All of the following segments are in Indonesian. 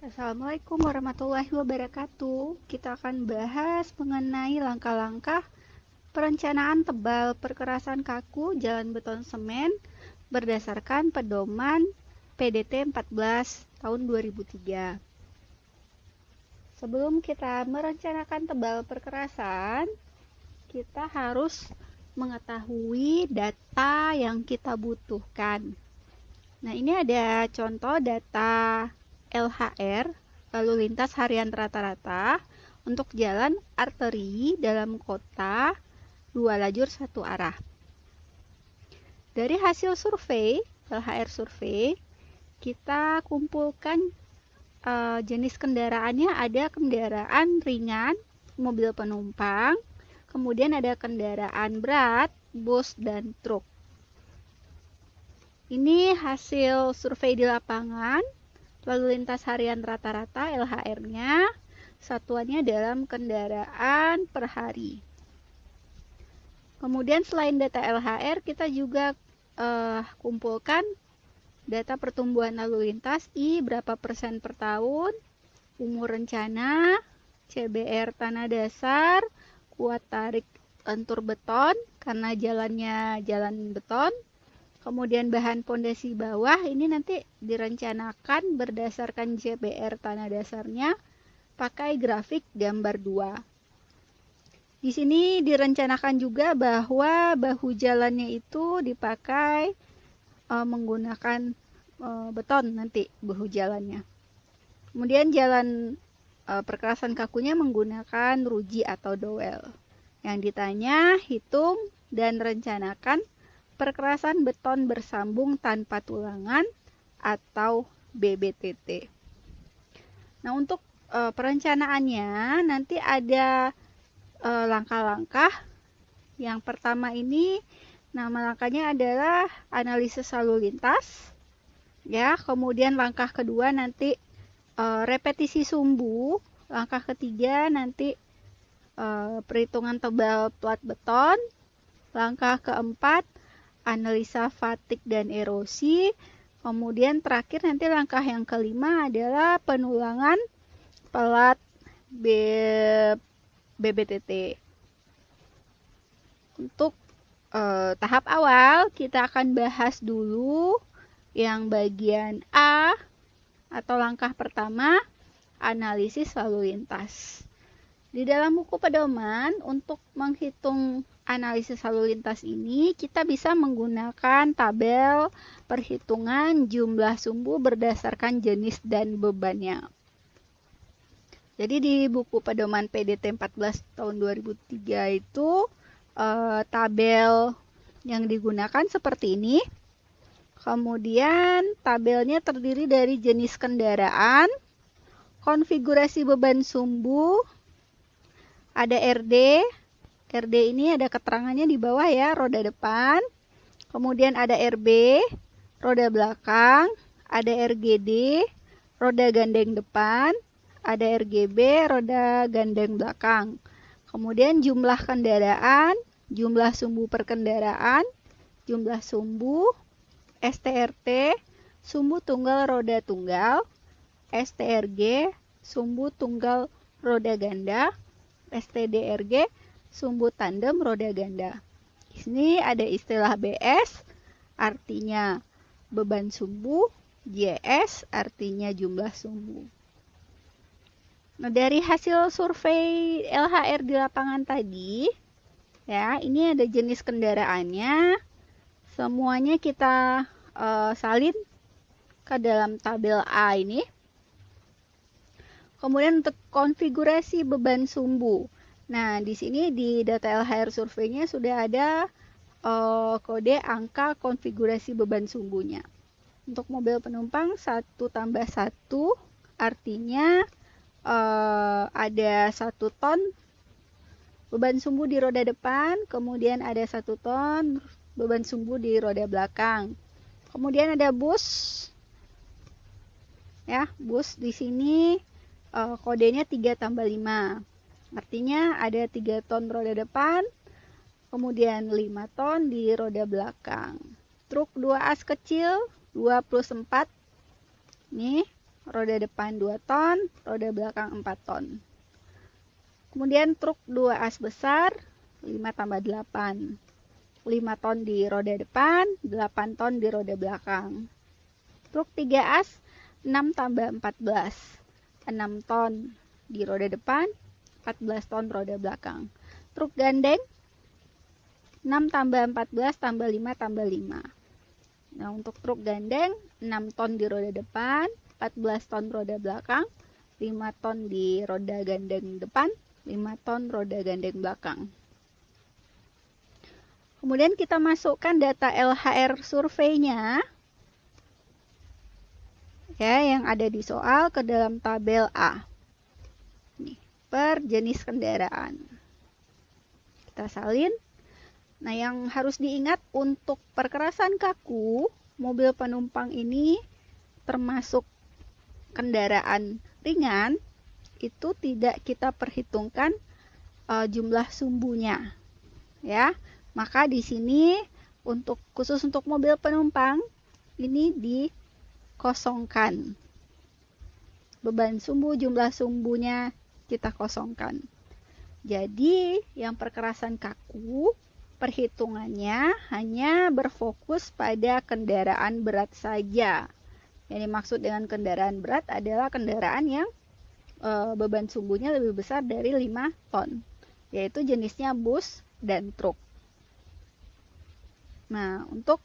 Assalamualaikum warahmatullahi wabarakatuh. Kita akan bahas mengenai langkah-langkah perencanaan tebal perkerasan kaku jalan beton semen berdasarkan pedoman PDT 14 tahun 2003. Sebelum kita merencanakan tebal perkerasan, kita harus mengetahui data yang kita butuhkan. Nah, ini ada contoh data LHR, lalu lintas harian rata-rata, untuk jalan arteri dalam kota 2 lajur 1 arah. Dari hasil survei, LHR survei, kita kumpulkan jenis kendaraannya. Ada kendaraan ringan, mobil penumpang, kemudian ada kendaraan berat, bus dan truk. Ini hasil survei di lapangan, lalu lintas harian rata-rata LHR-nya, satuannya dalam kendaraan per hari. Kemudian selain data LHR, kita juga kumpulkan data pertumbuhan lalu lintas, I berapa persen per tahun, umur rencana, CBR tanah dasar, kuat tarik lentur beton karena jalannya jalan beton. Kemudian bahan pondasi bawah ini nanti direncanakan berdasarkan CBR tanah dasarnya pakai grafik gambar 2. Di sini direncanakan juga bahwa bahu jalannya itu dipakai menggunakan beton nanti bahu jalannya. Kemudian jalan perkerasan kakunya menggunakan ruji atau dowel. Yang ditanya, hitung dan rencanakan perkerasan beton bersambung tanpa tulangan atau BBTT. Nah, untuk perencanaannya nanti ada langkah-langkah. Yang pertama ini nama langkahnya adalah analisis lalu lintas. Ya, kemudian langkah kedua nanti repetisi sumbu. Langkah ketiga nanti perhitungan tebal plat beton. Langkah keempat analisa fatik dan erosi. Kemudian terakhir nanti langkah yang kelima adalah penulangan pelat BBTT. Untuk tahap awal kita akan bahas dulu yang bagian A atau langkah pertama, analisis lalu lintas. Di dalam buku pedoman, untuk menghitung analisis lalu lintas ini, kita bisa menggunakan tabel perhitungan jumlah sumbu berdasarkan jenis dan bebannya. Jadi di buku pedoman PDT 14 tahun 2003 itu tabel yang digunakan seperti ini. Kemudian tabelnya terdiri dari jenis kendaraan, konfigurasi beban sumbu, ada RD. RD ini ada keterangannya di bawah ya, roda depan. Kemudian ada RB, roda belakang. Ada RGD, roda gandeng depan. Ada RGB, roda gandeng belakang. Kemudian jumlah kendaraan, jumlah sumbu per kendaraan, jumlah sumbu, STRT, sumbu tunggal roda tunggal, STRG, sumbu tunggal roda ganda, STDRG, sumbu tandem roda ganda. Di sini ada istilah BS, artinya beban sumbu, JS, artinya jumlah sumbu. Nah, dari hasil survei LHR di lapangan tadi, ya, ini ada jenis kendaraannya. Semuanya kita salin ke dalam tabel A ini. Kemudian untuk konfigurasi beban sumbu. Nah, di sini di data LHR surveinya sudah ada kode angka konfigurasi beban sumbunya. Untuk mobil penumpang 1+1 artinya ada 1 ton beban sumbu di roda depan, kemudian ada 1 ton beban sumbu di roda belakang. Kemudian ada bus. Ya, bus di sini kodenya 3+5. Artinya ada 3 ton roda depan, kemudian 5 ton di roda belakang. Truk 2 as kecil 2+4. Nih, roda depan 2 ton, roda belakang 4 ton. Kemudian truk 2 as besar, 5 tambah 8. 5 ton di roda depan, 8 ton di roda belakang. Truk 3 as, 6 tambah 14. 6 ton di roda depan, 14 ton roda belakang. Truk gandeng, 6 tambah 14 tambah 5 tambah 5. Nah, untuk truk gandeng, 6 ton di roda depan, 14 ton roda belakang, 5 ton di roda gandeng depan, 5 ton roda gandeng belakang. Kemudian kita masukkan data LHR surveinya ya, yang ada di soal ke dalam tabel A. Nih, per jenis kendaraan. Kita salin. Nah, yang harus diingat untuk perkerasan kaku, mobil penumpang ini termasuk kendaraan ringan, itu tidak kita perhitungkan jumlah sumbunya. Ya. Maka di sini khusus untuk mobil penumpang ini dikosongkan. Beban sumbu, jumlah sumbunya kita kosongkan. Jadi, yang perkerasan kaku perhitungannya hanya berfokus pada kendaraan berat saja. Yang dimaksud dengan kendaraan berat adalah kendaraan yang beban sumbunya lebih besar dari 5 ton, yaitu jenisnya bus dan truk. Nah, untuk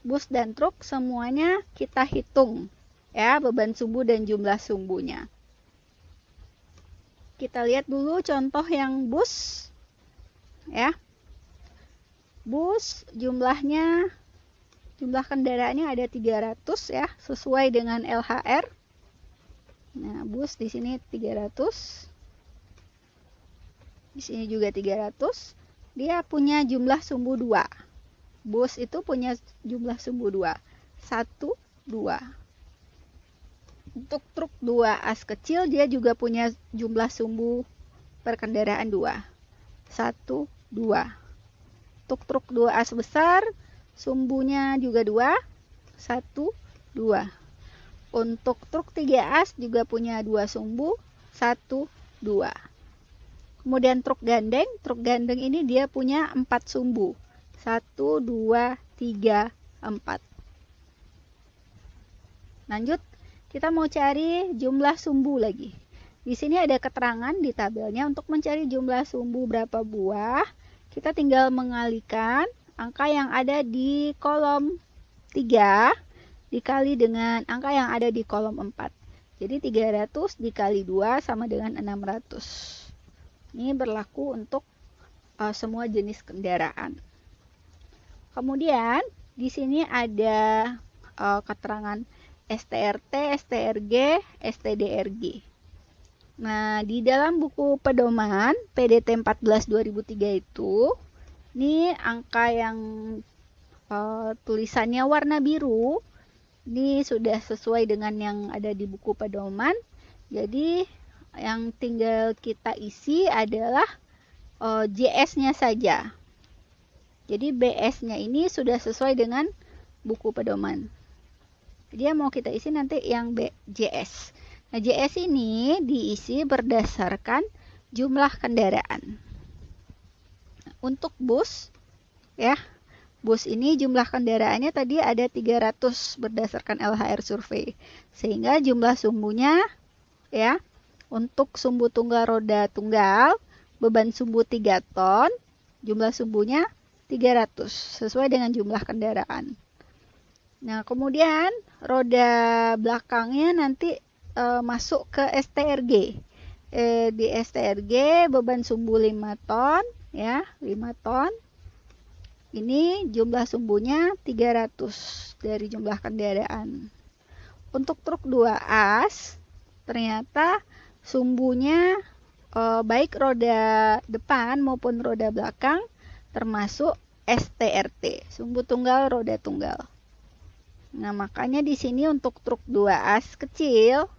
bus dan truk semuanya kita hitung ya, beban sumbu dan jumlah sumbunya. Kita lihat dulu contoh yang bus ya. Bus jumlah kendaraannya ada 300 ya, sesuai dengan LHR. Nah, bus di sini 300. Di sini juga 300. Dia punya jumlah sumbu 2. Bus itu punya jumlah sumbu 2. 1, 2. Untuk truk 2 as kecil dia juga punya jumlah sumbu per kendaraan 2. 1, 2. Untuk truk 2 as besar, sumbunya juga 2, 1, 2. Untuk truk 3 as juga punya 2 sumbu, 1, 2. Kemudian truk gandeng ini dia punya 4 sumbu, 1, 2, 3, 4. Lanjut, kita mau cari jumlah sumbu lagi. Di sini ada keterangan di tabelnya untuk mencari jumlah sumbu berapa buah. Kita tinggal mengalikan angka yang ada di kolom 3 dikali dengan angka yang ada di kolom 4. Jadi 300 dikali 2 sama dengan 600. Ini berlaku untuk semua jenis kendaraan. Kemudian di sini ada keterangan STRT, STRG, STDRG. Nah, di dalam buku pedoman PDT 14 2003 itu, ini angka yang tulisannya warna biru, ini sudah sesuai dengan yang ada di buku pedoman. Jadi, yang tinggal kita isi adalah JS-nya saja. Jadi, BS-nya ini sudah sesuai dengan buku pedoman. Dia mau kita isi nanti yang JS. Nah, JS ini diisi berdasarkan jumlah kendaraan. Untuk bus, ya, bus ini jumlah kendaraannya tadi ada 300 berdasarkan LHR survei. Sehingga jumlah sumbunya, ya, untuk sumbu tunggal roda tunggal, beban sumbu 3 ton, jumlah sumbunya 300, sesuai dengan jumlah kendaraan. Nah, kemudian roda belakangnya nanti masuk ke STRG. Di STRG beban sumbu 5 ton, ya, 5 ton. Ini jumlah sumbunya 300 dari jumlah kendaraan. Untuk truk 2 as, ternyata sumbunya baik roda depan maupun roda belakang termasuk STRT, sumbu tunggal roda tunggal. Nah, makanya di sini untuk truk 2 as kecil,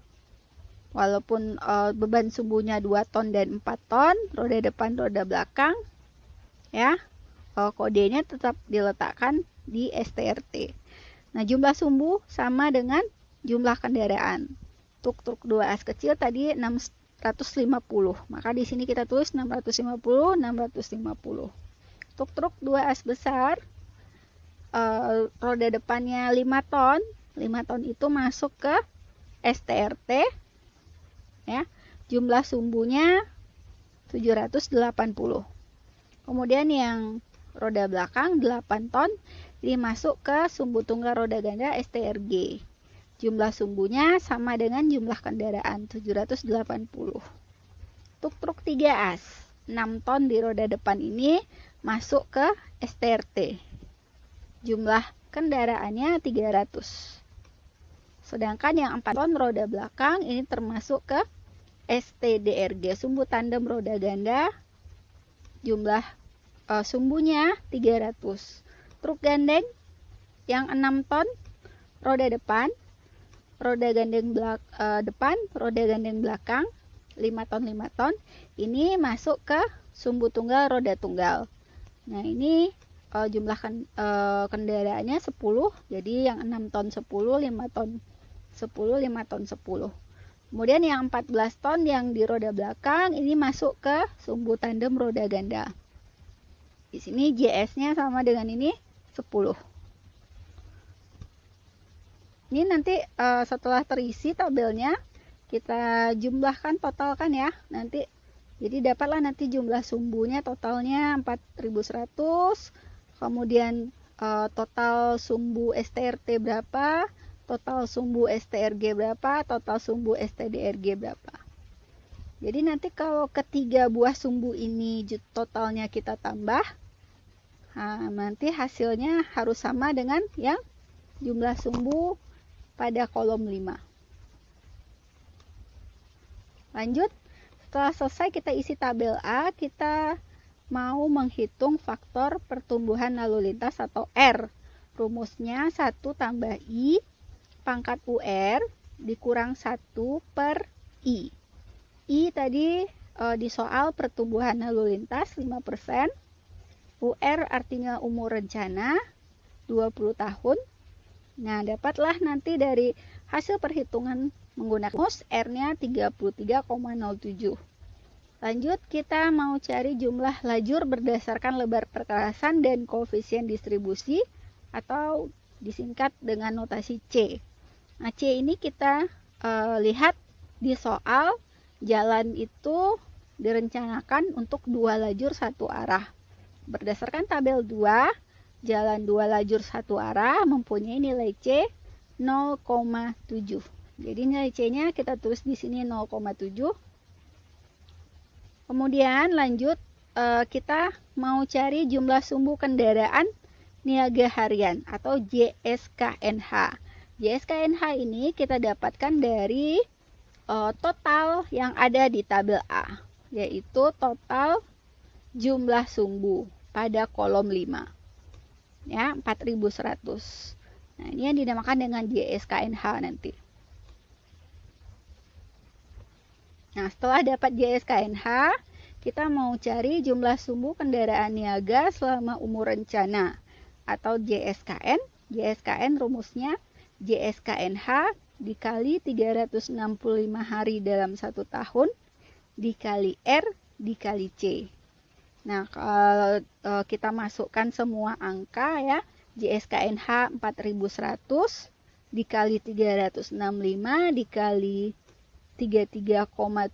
walaupun beban sumbunya 2 ton dan 4 ton, roda depan, roda belakang, ya, kodenya tetap diletakkan di STRT. Nah, jumlah sumbu sama dengan jumlah kendaraan. Untuk truk 2 as kecil tadi 650. Maka di sini kita tulis 650, 650. Untuk truk 2 as besar, roda depannya 5 ton. 5 ton itu masuk ke STRT. Ya, jumlah sumbunya 780. Kemudian yang roda belakang 8 ton, ini masuk ke sumbu tunggal roda ganda STRG. Jumlah sumbunya sama dengan jumlah kendaraan, 780. Untuk truk 3 as, 6 ton di roda depan ini masuk ke STRT. Jumlah kendaraannya 300. Sedangkan yang 4 ton roda belakang ini termasuk ke STDRG, sumbu tandem roda ganda. Jumlah sumbunya 300. Truk gandeng yang 6 ton roda depan, roda gandeng depan, roda gandeng belakang 5 ton 5 ton ini masuk ke sumbu tunggal roda tunggal. Nah, ini jumlah kendaraannya 10, jadi yang 6 ton 10, 5 ton 10, 5 ton 10. Kemudian yang 14 ton yang di roda belakang ini masuk ke sumbu tandem roda ganda. Di sini JS-nya sama dengan ini 10. Ini nanti setelah terisi tabelnya kita jumlahkan, totalkan ya nanti. Jadi dapatlah nanti jumlah sumbunya totalnya 4100. Kemudian total sumbu STRT berapa, total sumbu STRG berapa, total sumbu STDRG berapa. Jadi nanti kalau ketiga buah sumbu ini totalnya kita tambah, nanti hasilnya harus sama dengan yang jumlah sumbu pada kolom 5. Lanjut, setelah selesai kita isi tabel A, kita mau menghitung faktor pertumbuhan lalu lintas atau R. Rumusnya 1 tambah I pangkat UR dikurang 1 per I. I tadi di soal pertumbuhan lalu lintas 5%. UR artinya umur rencana 20 tahun. Nah, dapatlah nanti dari hasil perhitungan menggunakan rumus R-nya 33,07. Lanjut, kita mau cari jumlah lajur berdasarkan lebar perkerasan dan koefisien distribusi atau disingkat dengan notasi C. Nah, C ini kita lihat di soal jalan itu direncanakan untuk 2 lajur 1 arah. Berdasarkan tabel 2, jalan 2 lajur 1 arah mempunyai nilai C 0,7. Jadi nilai C-nya kita tulis di sini 0,7. Kemudian lanjut, kita mau cari jumlah sumbu kendaraan niaga harian atau JSKNH. JSKNH ini kita dapatkan dari total yang ada di tabel A, yaitu total jumlah sumbu pada kolom 5. Ya, 4100. Nah, ini yang dinamakan dengan JSKNH nanti. Nah, setelah dapat JSKNH, kita mau cari jumlah sumbu kendaraan niaga selama umur rencana atau JSKN. JSKN rumusnya JSKNH dikali 365 hari dalam 1 tahun dikali R dikali C. Nah, kalau kita masukkan semua angka ya, JSKNH 4100 dikali 365 dikali 33,07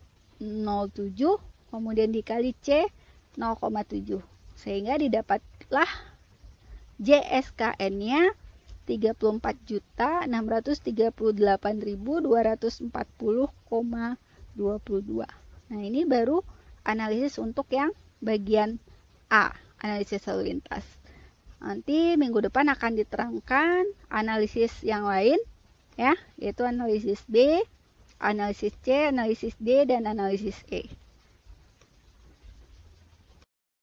kemudian dikali C 0,7 sehingga didapatlah JSKN-nya 34.638.240,22. Nah, ini baru analisis untuk yang bagian A, analisis lalu lintas. Nanti minggu depan akan diterangkan analisis yang lain ya, yaitu analisis B, analisis C, analisis D, dan analisis E.